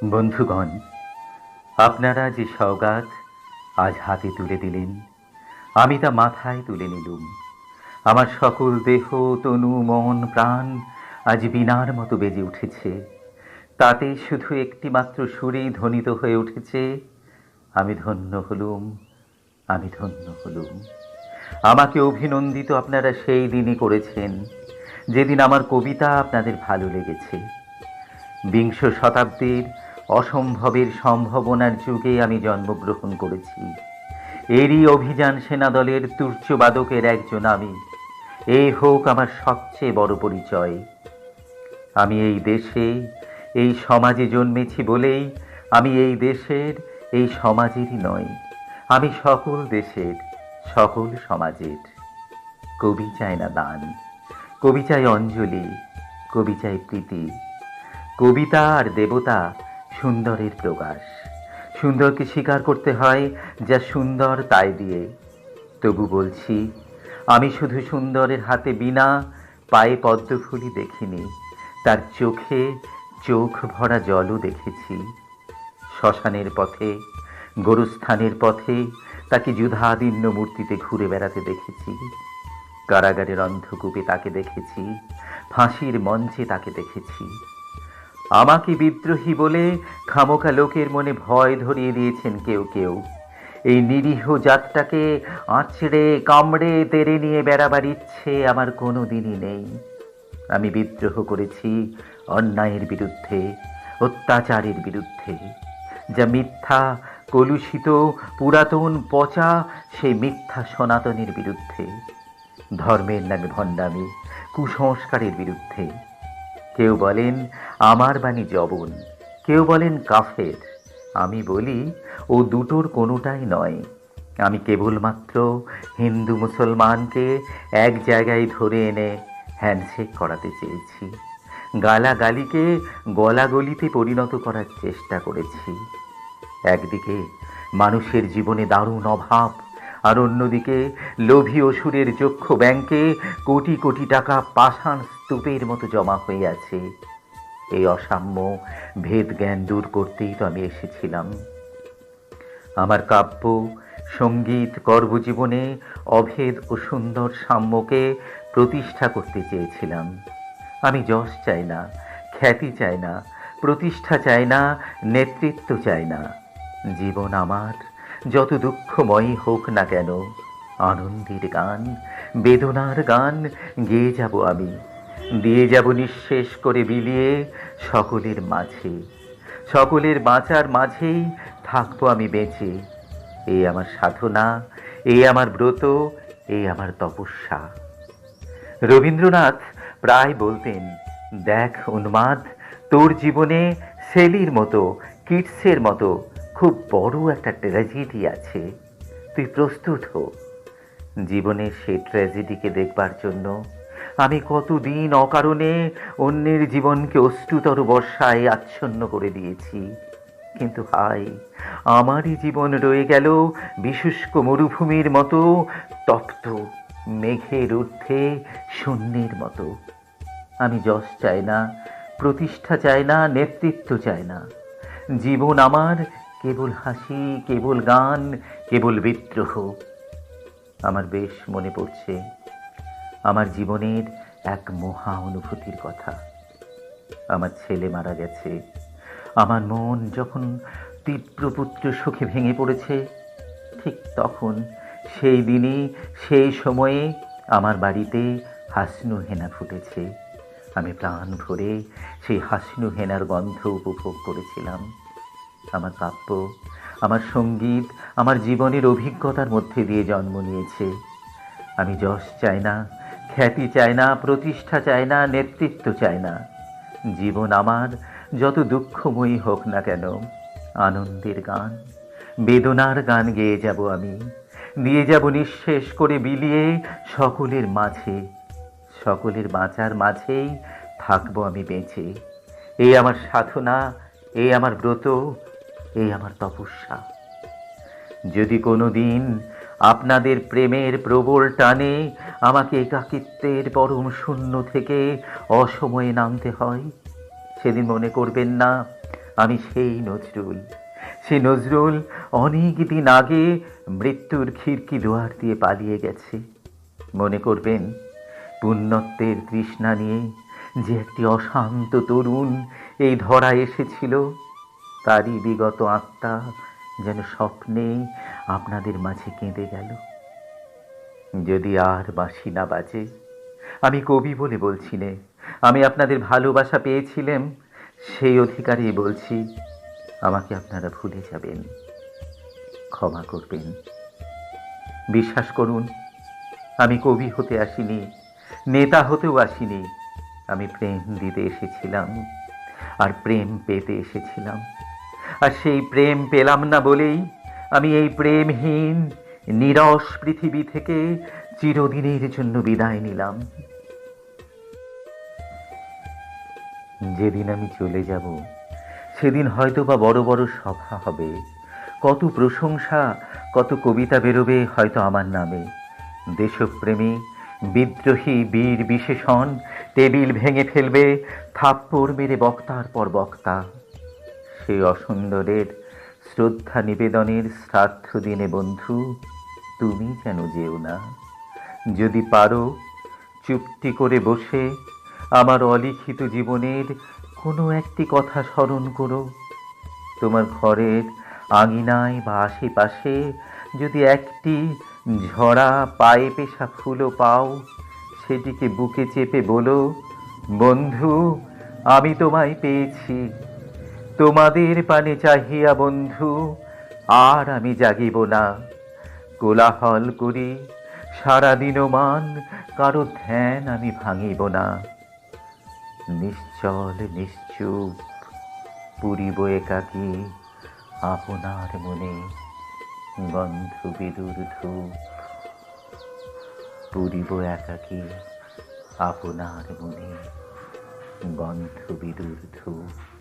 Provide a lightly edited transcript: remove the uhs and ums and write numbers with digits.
বন্ধুগণ, আপনারা যে সওগাত আজ হাতে তুলে দিলেন, আমি তা মাথায় তুলে নিলুম। আমার সকল দেহ, তনু, মন, প্রাণ আজ বীণার মতো বেজে উঠেছে। তাতে শুধু একটি মাত্র সুরেই ধ্বনিত হয়ে উঠেছে, আমি ধন্য হলুম, আমি ধন্য হলুম। আমাকে অভিনন্দিত আপনারা সেই দিনই করেছেন যেদিন আমার কবিতা আপনাদের ভালো লেগেছে। বিংশ শতাব্দীর অসম্ভবের সম্ভাবনার যুগে আমি জন্মগ্রহণ করেছি। এরই অভিযান সেনাদলের তুর্যবাদকের একজন আমি। এই হোক আমার সবচেয়ে বড় পরিচয়। আমি এই দেশে, এই সমাজে জন্মেছি বলেই আমি এই দেশের, এই সমাজেরই নই। আমি সকল দেশের, সকল সমাজের। কবি চায় না দান, কবি চায় অঞ্জলি, কবি চায় প্রীতি। কবিতা আর দেবতা সুন্দরের প্রকাশ। সুন্দরকে স্বীকার করতে হয় যা সুন্দর তাই দিয়ে। তবু বলছি, আমি শুধু সুন্দরের হাতে বীণা, পায়ে পদ্মফুলি দেখিনি, তার চোখে চোখ ভরা জলও দেখেছি। শ্মশানের পথে, গোরস্থানের পথে তাকে যুধাদীর্ণ মূর্তিতে ঘুরে বেড়াতে দেখেছি। কারাগারের অন্ধকূপে তাকে দেখেছি, ফাঁসির মঞ্চে তাকে দেখেছি। আমাকে বিদ্রোহী বলে খামোকা লোকের মনে ভয় ধরিয়ে দিয়েছেন কেউ কেউ। এই নিরীহ জাতটাকে আঁচড়ে কামড়ে তেড়ে নিয়ে বেড়াবার ইচ্ছে আমার কোনো দিনই নেই। আমি বিদ্রোহ করেছি অন্যায়ের বিরুদ্ধে, অত্যাচারের বিরুদ্ধে। যা মিথ্যা, কলুষিত, পুরাতন, পচা, সেই মিথ্যা সনাতনের বিরুদ্ধে। ধর্মের নামে ভণ্ডামি, কুসংস্কারের বিরুদ্ধে। কেউ বলেন আমার বাণী জবন, কেউ বলেন কাফের। আমি বলি ও দুটোর কোনোটাই নয়। আমি কেবলমাত্র হিন্দু মুসলমানকে এক জায়গায় ধরে এনে হ্যান্ডশেক করাতে চেয়েছি। গালাগালিকে গলাগলিতে পরিণত করার চেষ্টা করেছি। একদিকে মানুষের জীবনে দারুণ অভাব, আর অন্যদিকে লোভী অসুরের যক্ষ ব্যাংকে কোটি কোটি টাকা পাষাণ স্তূপের মতো জমা হয়ে আছে। এই অসাম্য ভেদ জ্ঞান দূর করতেই তো আমি এসেছিলাম। আমার কাব্য, সঙ্গীত, কর্মজীবনে অভেদ ও সুন্দর সাম্যকে প্রতিষ্ঠা করতে চেয়েছিলাম। আমি যশ চাই না, খ্যাতি চাই না, প্রতিষ্ঠা চাই না, নেতৃত্ব চাই না। জীবন আমার যত দুঃখময়ই হোক না কেন, আনন্দের গান, বেদনার গান গেয়ে যাব আমি। দিয়ে যাব নিঃশেষ করে বিলিয়ে সকলের মাঝে। সকলের বাঁচার মাঝেই থাকবো আমি বেঁচে। এই আমার সাধনা, এই আমার ব্রত, এই আমার তপস্যা। রবীন্দ্রনাথ প্রায় বলতেন, দেখ উন্মাদ, তোর জীবনে সেলির মতো, কিটসের মতো খুব বড় একটা ট্র্যাজেডি আছে। তুই প্রস্তুত হো। জীবনের সেই ট্র্যাজেডিকে দেখবার জন্য আমি কতদিন অকারণে অন্যের জীবনকে অশ্রুতর বর্ষায় আচ্ছন্ন করে দিয়েছি। কিন্তু হায়, আমারই জীবন রয়ে গেল বিশুষ্ক মরুভূমির মতো, তপ্ত, মেঘের ঊর্ধ্বে শূন্যের মতো। আমি যশ চাই না, প্রতিষ্ঠা চাই না, নেতৃত্ব চাই না। জীবন আমার কেবল হাসি, কেবল গান, কেবল বিদ্রোহ। আমার বেশ মনে পড়ছে আমার জীবনের এক মহা অনুভূতির কথা। আমার ছেলে মারা গেছে। আমার মন যখন তীব্র পুত্র শোকে ভেঙে পড়েছে, ঠিক তখন, সেই দিনই, সেই সময়ে আমার বাড়িতে হাসনু হেনা ফুটেছে। আমি প্রাণ ভরে সেই হাসনু হেনার গন্ধ উপভোগ করেছিলাম। আমার কাব্য, আমার সঙ্গীত, আমার জীবনের অভিজ্ঞতার মধ্যে দিয়ে জন্ম নিয়েছে। আমি যশ চাই না, খ্যাতি চাই না, প্রতিষ্ঠা চাই না, নেতৃত্ব চাই না। জীবন আমার যত দুঃখময়ী হোক না কেন, আনন্দের গান, বেদনার গান গেয়ে যাব আমি। দিয়ে যাব নিঃশেষ করে বিলিয়ে সকলের মাঝে। সকলের বাঁচার মাঝেই থাকবো আমি বেঁচে। এই আমার সাধনা, এই আমার ব্রত, এই আমার তপস্যা। যদি কোনো দিন আপনাদের প্রেমের প্রবল টানে আমাকে একাকিত্বের পরম শূন্য থেকে অসময়ে নামতে হয়, সেদিন মনে করবেন না আমি সেই নজরুল, সে নজরুল অনেক দিন আগে মৃত্যুর খিড়কি দুয়ার দিয়ে পালিয়ে গেছে। মনে করবেন, পুণ্যত্বের তৃষ্ণা নিয়ে যে একটি অশান্ত তরুণ এই ধরায় এসেছিল, তারই বিগত আত্মা যেন স্বপ্নে আপনাদের মাঝে কেঁদে গেল। যদি আর বাঁশি না বাজে, আমি কবি বলে বলছি নে, আমি আপনাদের ভালোবাসা পেয়েছিলাম, সেই অধিকারেই বলছি, আমাকে আপনারা ভুলে যাবেন, ক্ষমা করবেন। বিশ্বাস করুন, আমি কবি হতে আসিনি, নেতা হতেও আসিনি। আমি প্রেম দিতে এসেছিলাম, আর প্রেম পেতে এসেছিলাম। আর সেই প্রেম পেলাম না বলেই আমি এই প্রেমহীন নীরস পৃথিবী থেকে চিরদিনের জন্য বিদায় নিলাম। যেদিন আমি চলে যাব, সেদিন হয়তো বা বড় বড় সভা হবে, কত প্রশংসা, কত কবিতা বেরোবে হয়তো আমার নামে। দেশপ্রেমী বিদ্রোহী বীর বিশেষণ টেবিল ভেঙে ফেলবে, থাপ্পড় মেরে বক্তার পর বক্তা। সেই অসুন্দরের শ্রদ্ধা নিবেদনের শ্রাদ্ধ দিনে বন্ধু, তুমি যেন যেও না। যদি পারো, চুপটি করে বসে আমার অলিখিত জীবনের কোনো একটি কথা স্মরণ করো। তোমার ঘরের আঙিনায় বা আশেপাশে যদি একটি ঝরা পায়ে পেশা ফুলও পাও, সেটিকে বুকে চেপে বলো, বন্ধু, আমি তোমায় পেয়েছি। তোমাদের পানে চাহিয়া বন্ধু, আর আমি জাগিব না। কোলাহল করি সারাদিন মান, কারো ধ্যান আমি ভাঙিব না। নিশ্চল নিশ্চুপ পুরিব একাকী আপনার মনে, গন্ধ বিদুর ধূপ। পুরিব একাকী আপনার মনে, গন্ধ বিদুর ধূপ।